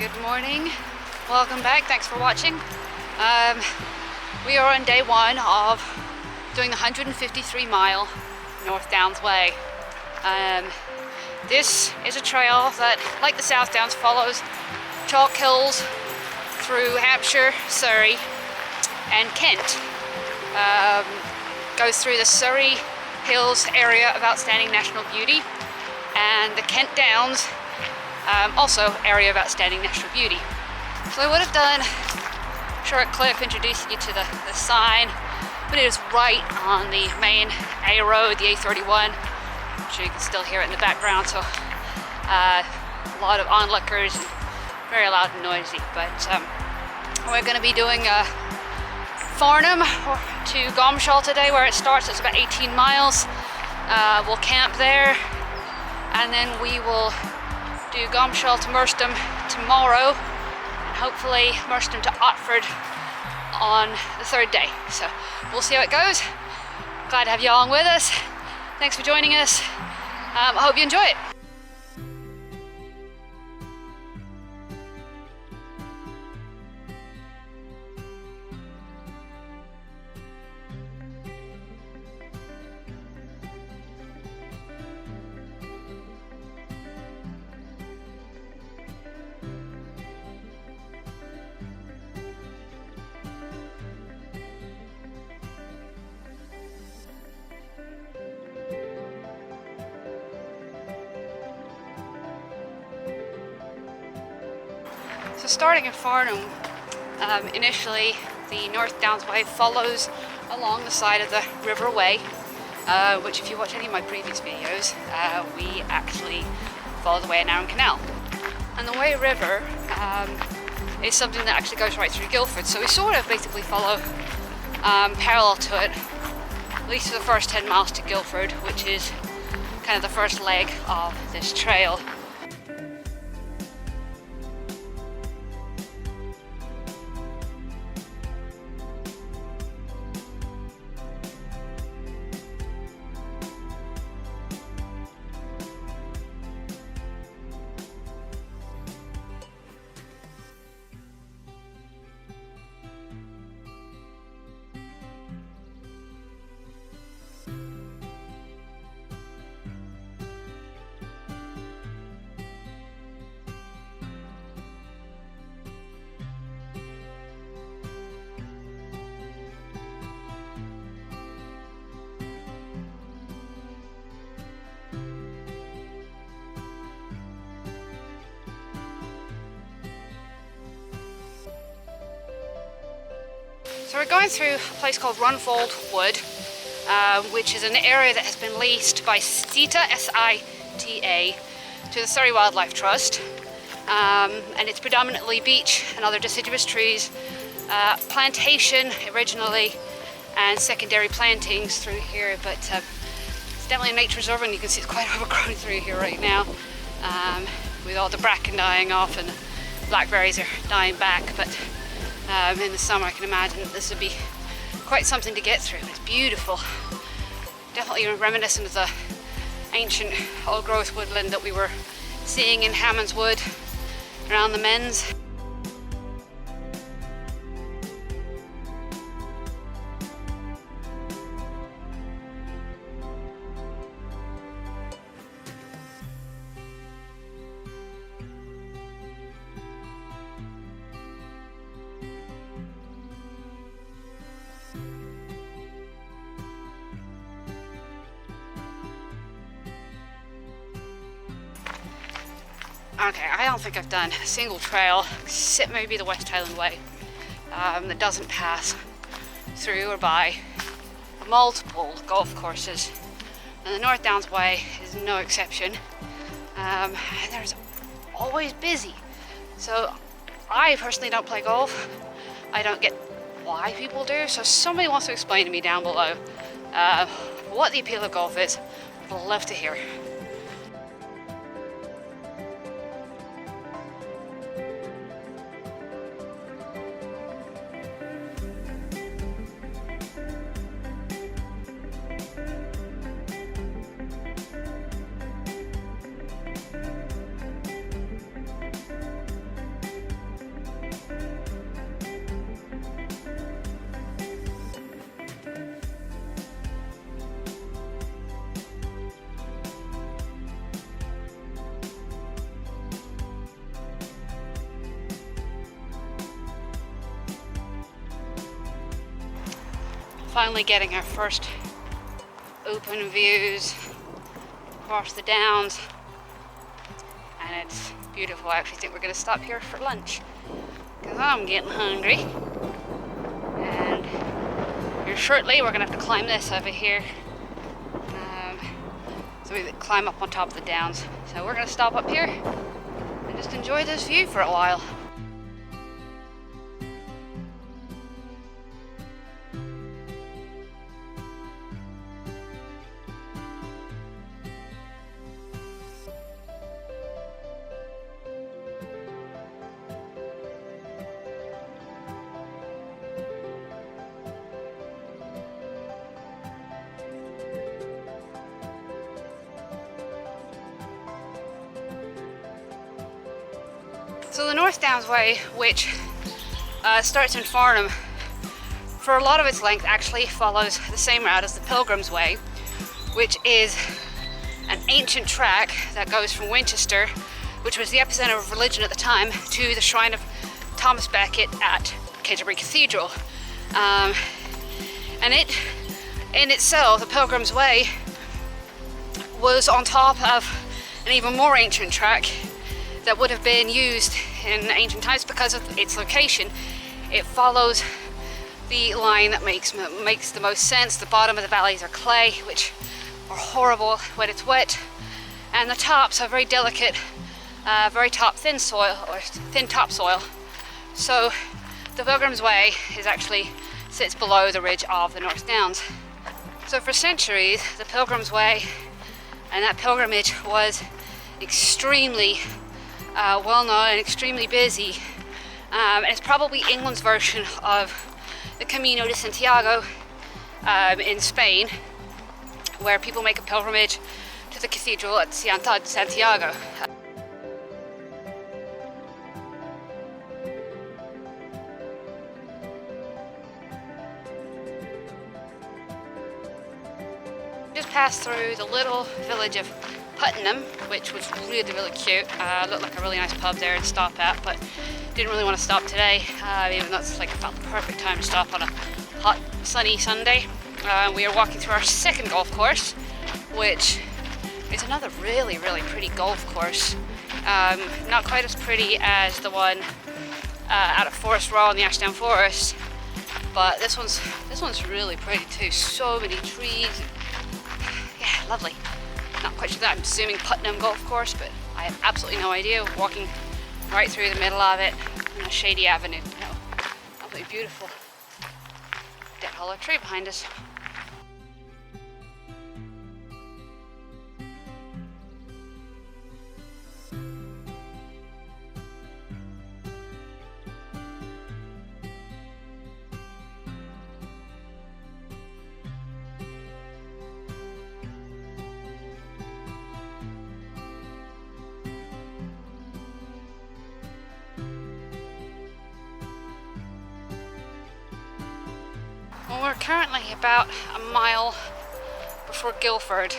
Good morning, welcome back, thanks for watching. We are on day one of doing the 153 mile North Downs Way. This is a trail that, like the South Downs, follows chalk hills through Hampshire, Surrey and Kent. Goes through the Surrey Hills area of outstanding national beauty and the Kent Downs, also area of outstanding national beauty. So I would have done a short clip introducing you to the sign, but it is right on the main A road, the A31. I'm sure you can still hear it in the background, so a lot of onlookers and very loud and noisy. But we're going to be doing Farnham to Gomshall today, where it starts. It's about 18 miles. We'll camp there, and then we will do Gomshall to Merstham tomorrow, and hopefully Merstham to Otford on the third day. So we'll see how it goes. Glad to have you along with us. Thanks for joining us. I hope you enjoy it. So starting at Farnham, initially the North Downs Way follows along the side of the River Wey, which if you watch any of my previous videos, we actually follow the way at Narran Canal. And the Wey River is something that actually goes right through Guildford, so we sort of basically follow parallel to it, at least for the first 10 miles to Guildford, which is kind of the first leg of this trail. So we're going through a place called Ronfold Wood, which is an area that has been leased by SITA, S-I-T-A, to the Surrey Wildlife Trust, and it's predominantly beech and other deciduous trees, plantation originally, and secondary plantings through here, but it's definitely a nature reserve, and you can see it's quite overgrown through here right now, with all the bracken dying off and the blackberries are dying back. But in the summer I can imagine that this would be quite something to get through. It's beautiful, definitely reminiscent of the ancient old growth woodland that we were seeing in Hammond's Wood around the Men's. Okay, I don't think I've done a single trail, except maybe the West Highland Way, that doesn't pass through or by multiple golf courses. And the North Downs Way is no exception. And there's always busy. So I personally don't play golf. I don't get why people do. So if somebody wants to explain to me down below what the appeal of golf is, I'd love to hear. finally getting our first open views across the downs, and it's beautiful. I actually think we're going to stop here for lunch because I'm getting hungry, and here shortly we're going to have to climb this over here. So we climb up on top of the downs. So we're going to stop up here and just enjoy this view for a while. So the North Downs Way, which starts in Farnham, for a lot of its length actually follows the same route as the Pilgrim's Way, which is an ancient track that goes from Winchester, which was the epicenter of religion at the time, to the shrine of Thomas Becket at Canterbury Cathedral. And it, in itself, the Pilgrim's Way, was on top of an even more ancient track that would have been used in ancient times because of its location. It follows the line that makes the most sense. The bottom of the valleys are clay, which are horrible when it's wet, and the tops are very delicate, very thin soil, or thin topsoil. So the Pilgrim's Way sits below the ridge of the North Downs. So for centuries, the Pilgrim's Way and that pilgrimage was extremely well known and extremely busy. It's probably England's version of the Camino de Santiago in Spain, where people make a pilgrimage to the cathedral at Santiago. Just passed through the little village of Putnam, which was really cute. Looked like a really nice pub there to stop at, but didn't really want to stop today, even though it's about the perfect time to stop on a hot, sunny Sunday. We are walking through our second golf course, which is another really pretty golf course. Not quite as pretty as the one out at Forest Row in the Ashdown Forest, but this one's really pretty too. So many trees. Yeah, lovely. Not quite sure that. I'm assuming Putnam golf course, but I have absolutely no idea. Walking right through the middle of it on a shady avenue. No, absolutely beautiful. Dead hollow tree behind us. Well, we're currently about a mile before Guildford,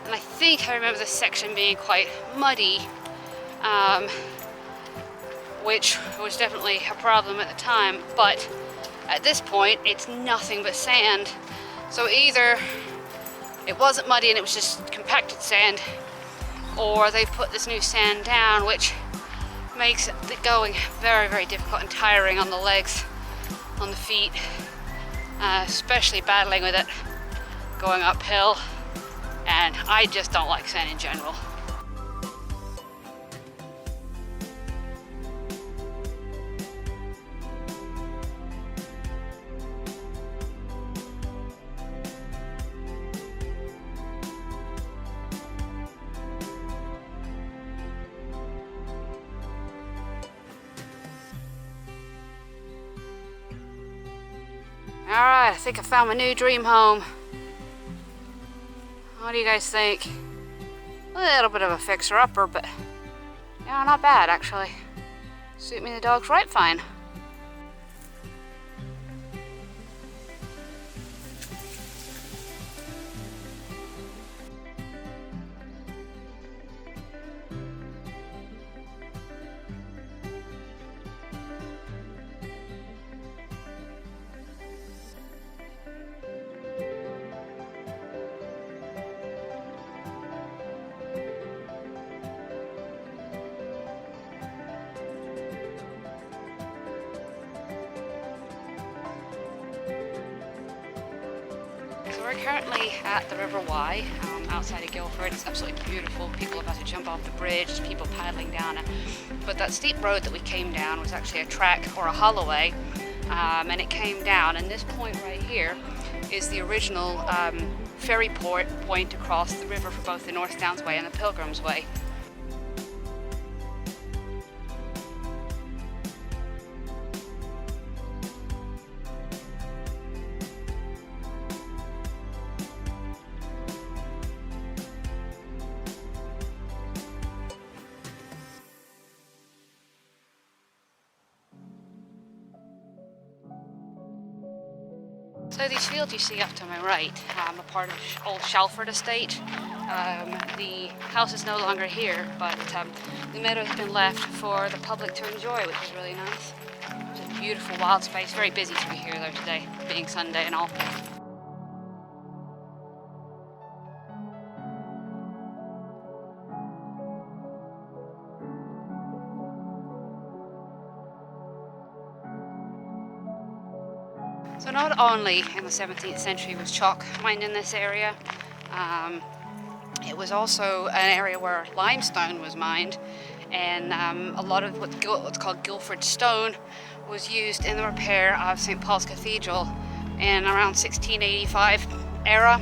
and I think I remember this section being quite muddy, which was definitely a problem at the time, but at this point it's nothing but sand. So either it wasn't muddy and it was just compacted sand, or they've put this new sand down, which makes it going very difficult and tiring on the legs, on the feet. Especially battling with it going uphill, and I just don't like sand in general. Alright, I think I found my new dream home. What do you guys think? A little bit of a fixer-upper, but yeah, not bad actually. Suit me and the dogs right fine. we're currently at the River Wey, outside of Guildford. It's absolutely beautiful. People about to jump off the bridge, people paddling down it. But that steep road that we came down was actually a track or a holloway, and it came down. And this point right here is the original ferry point across the river for both the North Downs Way and the Pilgrim's Way. So these fields you see up to my right are part of old Shalford estate. The house is no longer here, but the meadow has been left for the public to enjoy, which is really nice. Just beautiful wild space, very busy through here though today, being Sunday and all. So not only in the 17th century was chalk mined in this area, it was also an area where limestone was mined, and a lot of what's called Guildford stone was used in the repair of St. Paul's Cathedral in around 1685 era,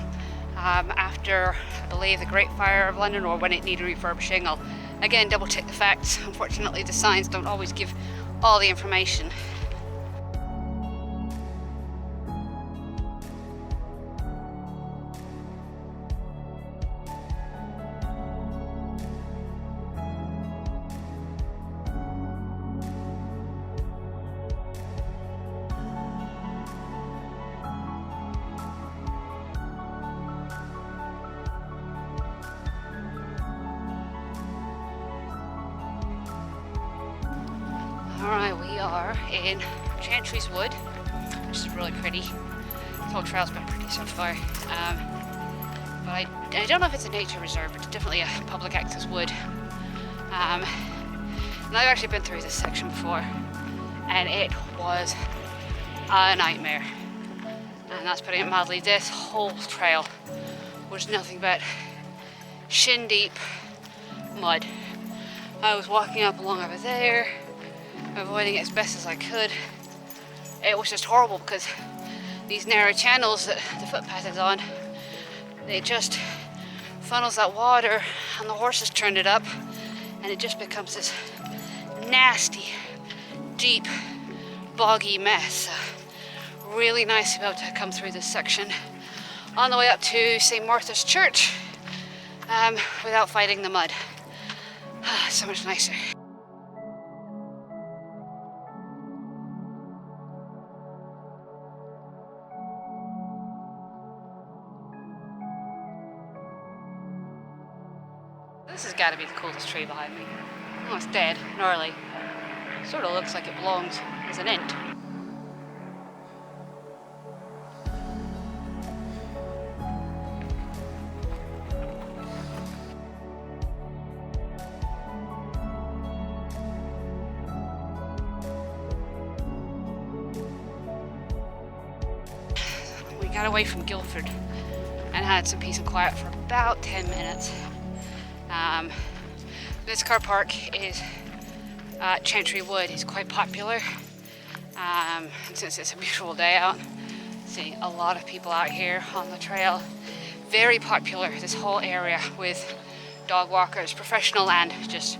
after, I believe, the Great Fire of London, or when it needed refurbishing. I'll again double check the facts. Unfortunately, the signs don't always give all the information. Alright, we are in Chantry Wood, which is really pretty. The whole trail's been pretty so far. But I don't know if it's a nature reserve, but it's definitely a public access wood. And I've actually been through this section before, and it was a nightmare. And that's putting it mildly. This whole trail was nothing but shin deep mud. I was walking up along over there, avoiding it as best as I could. It was just horrible because these narrow channels that the footpath is on, it just funnels that water and the horses turn it up, and it just becomes this nasty, deep, boggy mess. Really nice to be able to come through this section on the way up to St. Martha's Church without fighting the mud. So much nicer. This has got to be the coolest tree behind me. Oh, it's dead, gnarly. Sort of looks like it belongs as an ent. We got away from Guildford and had some peace and quiet for about 10 minutes. This car park is Chantry Wood. Is quite popular, and since it's a beautiful day out, see a lot of people out here on the trail. Very popular, this whole area, with dog walkers, professional and just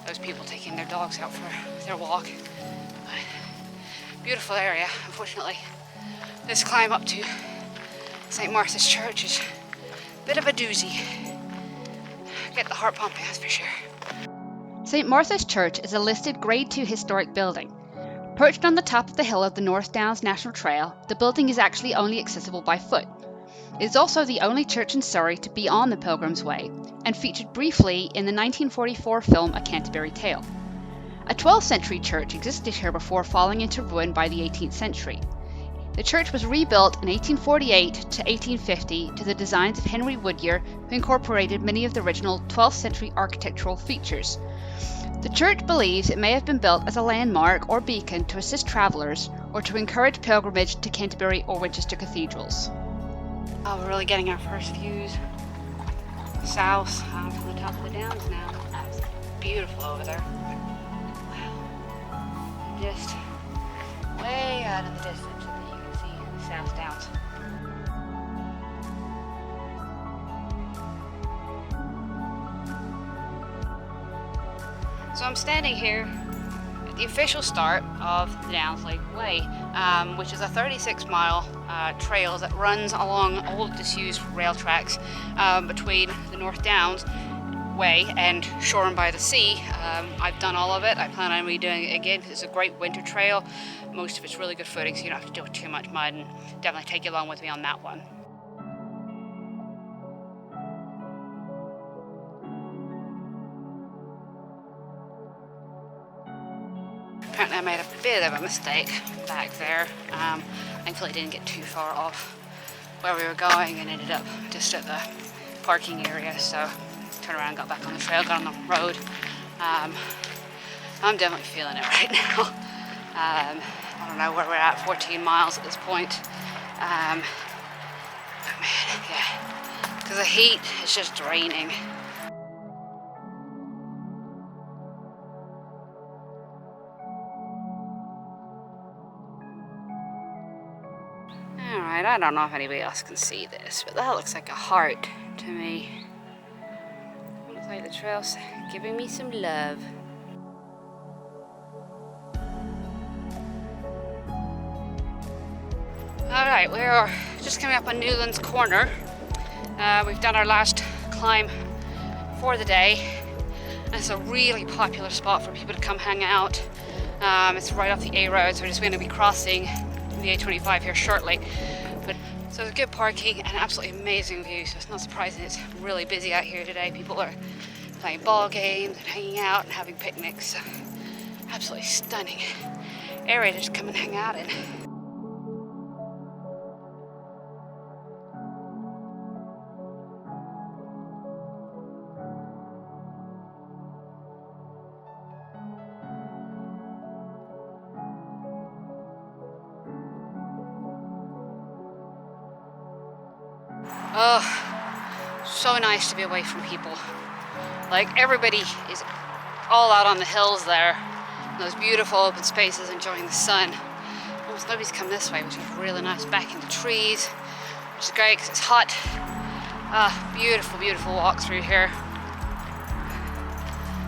those people taking their dogs out for their walk. Beautiful area. Unfortunately, this climb up to St. Martha's Church is a bit of a doozy. Get the heart pumping, that's for sure. St. Martha's Church is a listed Grade 2 historic building. Perched on the top of the hill of the North Downs National Trail, the building is actually only accessible by foot. It is also the only church in Surrey to be on the Pilgrim's Way, and featured briefly in the 1944 film A Canterbury Tale. A 12th century church existed here before falling into ruin by the 18th century. The church was rebuilt in 1848 to 1850 to the designs of Henry Woodyer, who incorporated many of the original 12th century architectural features. The church believes it may have been built as a landmark or beacon to assist travellers or to encourage pilgrimage to Canterbury or Winchester cathedrals. Oh, we're really getting our first views south from the top of the downs now. That's beautiful over there. Wow. Just way out of the distance, and you can see the South Downs. So I'm standing here at the official start of the Downs Lake Way, which is a 36-mile trail that runs along old disused rail tracks between the North Downs Way and Shoreham by the Sea. I've done all of it. I plan on redoing it again because it's a great winter trail. Most of it's really good footing, so you don't have to deal with too much mud, and definitely take you along with me on that one. Apparently I made a bit of a mistake back there. Thankfully I didn't get too far off where we were going and ended up just at the parking area, so turned around and got back on the trail, got on the road. I'm definitely feeling it right now. I don't know where we're at, 14 miles at this point. But man, yeah, because the heat is just draining. Alright, I don't know if anybody else can see this, but that looks like a heart to me. Looks like the trail's giving me some love. Alright, we are just coming up on Newlands Corner. We've done our last climb for the day. And it's a really popular spot for people to come hang out. It's right off the A road, so we're just going to be crossing the A25 here shortly. So there's good parking and absolutely amazing views, so it's not surprising it's really busy out here today. People are playing ball games and hanging out and having picnics. So absolutely stunning area to just come and hang out in. Oh, so nice to be away from people. Like, everybody is all out on the hills there, in those beautiful open spaces, enjoying the sun. Almost nobody's come this way, which is really nice. Back in the trees, which is great because it's hot. Beautiful, beautiful walk through here.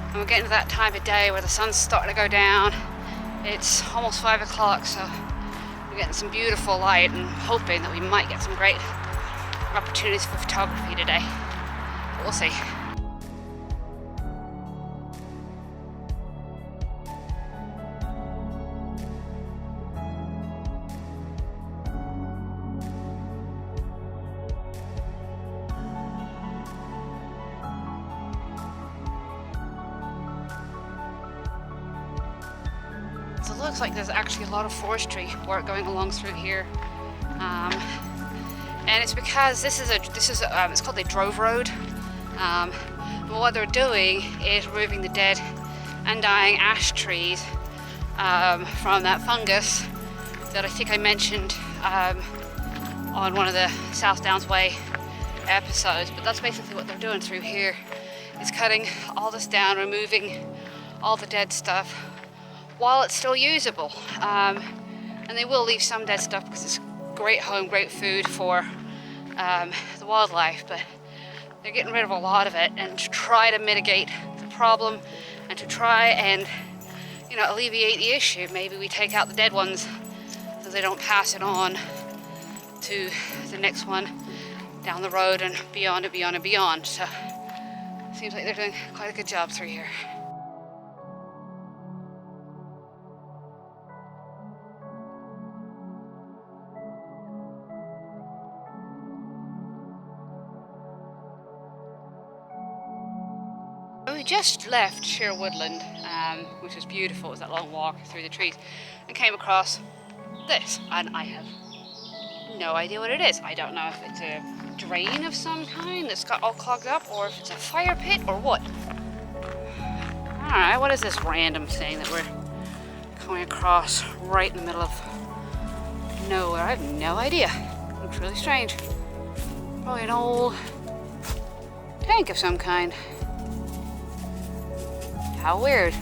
And we're getting to that time of day where the sun's starting to go down. It's almost 5 o'clock, so we're getting some beautiful light and hoping that we might get some great opportunities for photography today. But we'll see. So it looks like there's actually a lot of forestry work going along through here. And it's because this is it's called the Drove Road. But what they're doing is removing the dead and dying ash trees from that fungus that I think I mentioned on one of the South Downs Way episodes. But that's basically what they're doing through here. Is cutting all this down, removing all the dead stuff while it's still usable. And they will leave some dead stuff because it's great home, great food for the wildlife, but they're getting rid of a lot of it, and to try to mitigate the problem and to try and, you know, alleviate the issue, maybe we take out the dead ones so they don't pass it on to the next one down the road and beyond and beyond and beyond. So it seems like they're doing quite a good job through here. We just left Sheer Woodland, which was beautiful. It was that long walk through the trees, and came across this, and I have no idea what it is. I don't know if it's a drain of some kind that's got all clogged up, or if it's a fire pit, or what. Alright, what is this random thing that we're coming across right in the middle of nowhere? I have no idea. Looks really strange. Probably an old tank of some kind. How weird.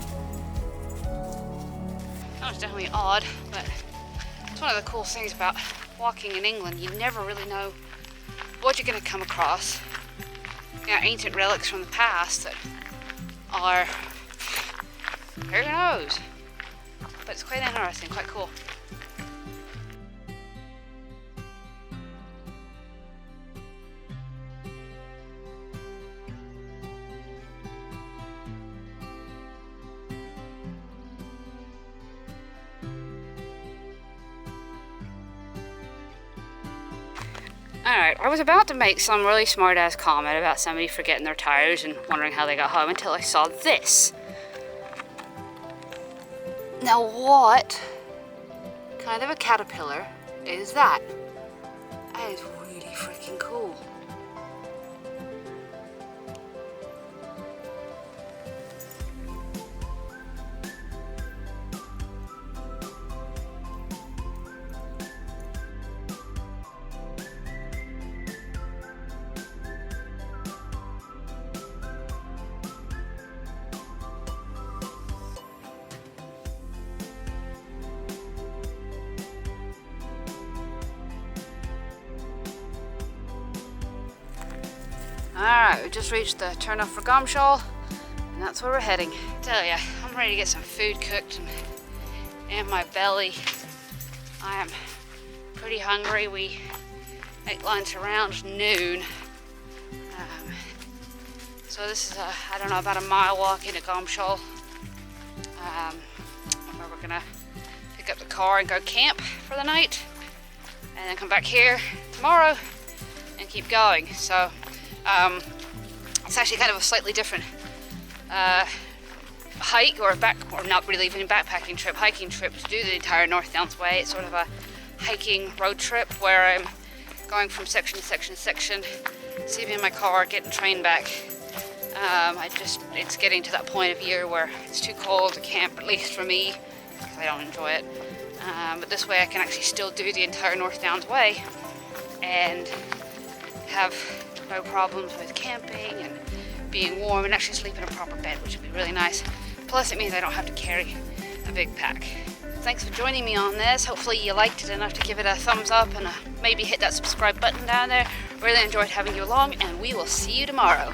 That was definitely odd, but it's one of the cool things about walking in England. You never really know what you're going to come across. You know, ancient relics from the past that are, who knows? But it's quite interesting, quite cool. Alright, I was about to make some really smart ass comment about somebody forgetting their tires and wondering how they got home until I saw this. Now what kind of a caterpillar is that? That is really freaking cool. Alright, we just reached the turnoff for Gomshall, and that's where we're heading. I tell ya, I'm ready to get some food cooked and my belly. I am pretty hungry. We ate lunch around noon. So this is I don't know, about a mile walk into Gomshall. Where we're gonna pick up the car and go camp for the night, and then come back here tomorrow and keep going. So it's actually kind of a slightly different hike, or not really even a backpacking trip, hiking trip to do the entire North Downs Way. It's sort of a hiking road trip where I'm going from section to section to section, sleeping in my car, getting train back. It's getting to that point of year where it's too cold to camp, at least for me, because I don't enjoy it. But this way I can actually still do the entire North Downs Way and have no problems with camping and being warm and actually sleep in a proper bed, which would be really nice. Plus it means I don't have to carry a big pack. Thanks for joining me on this. Hopefully you liked it enough to give it a thumbs up and maybe hit that subscribe button down there. Really enjoyed having you along, and we will see you tomorrow.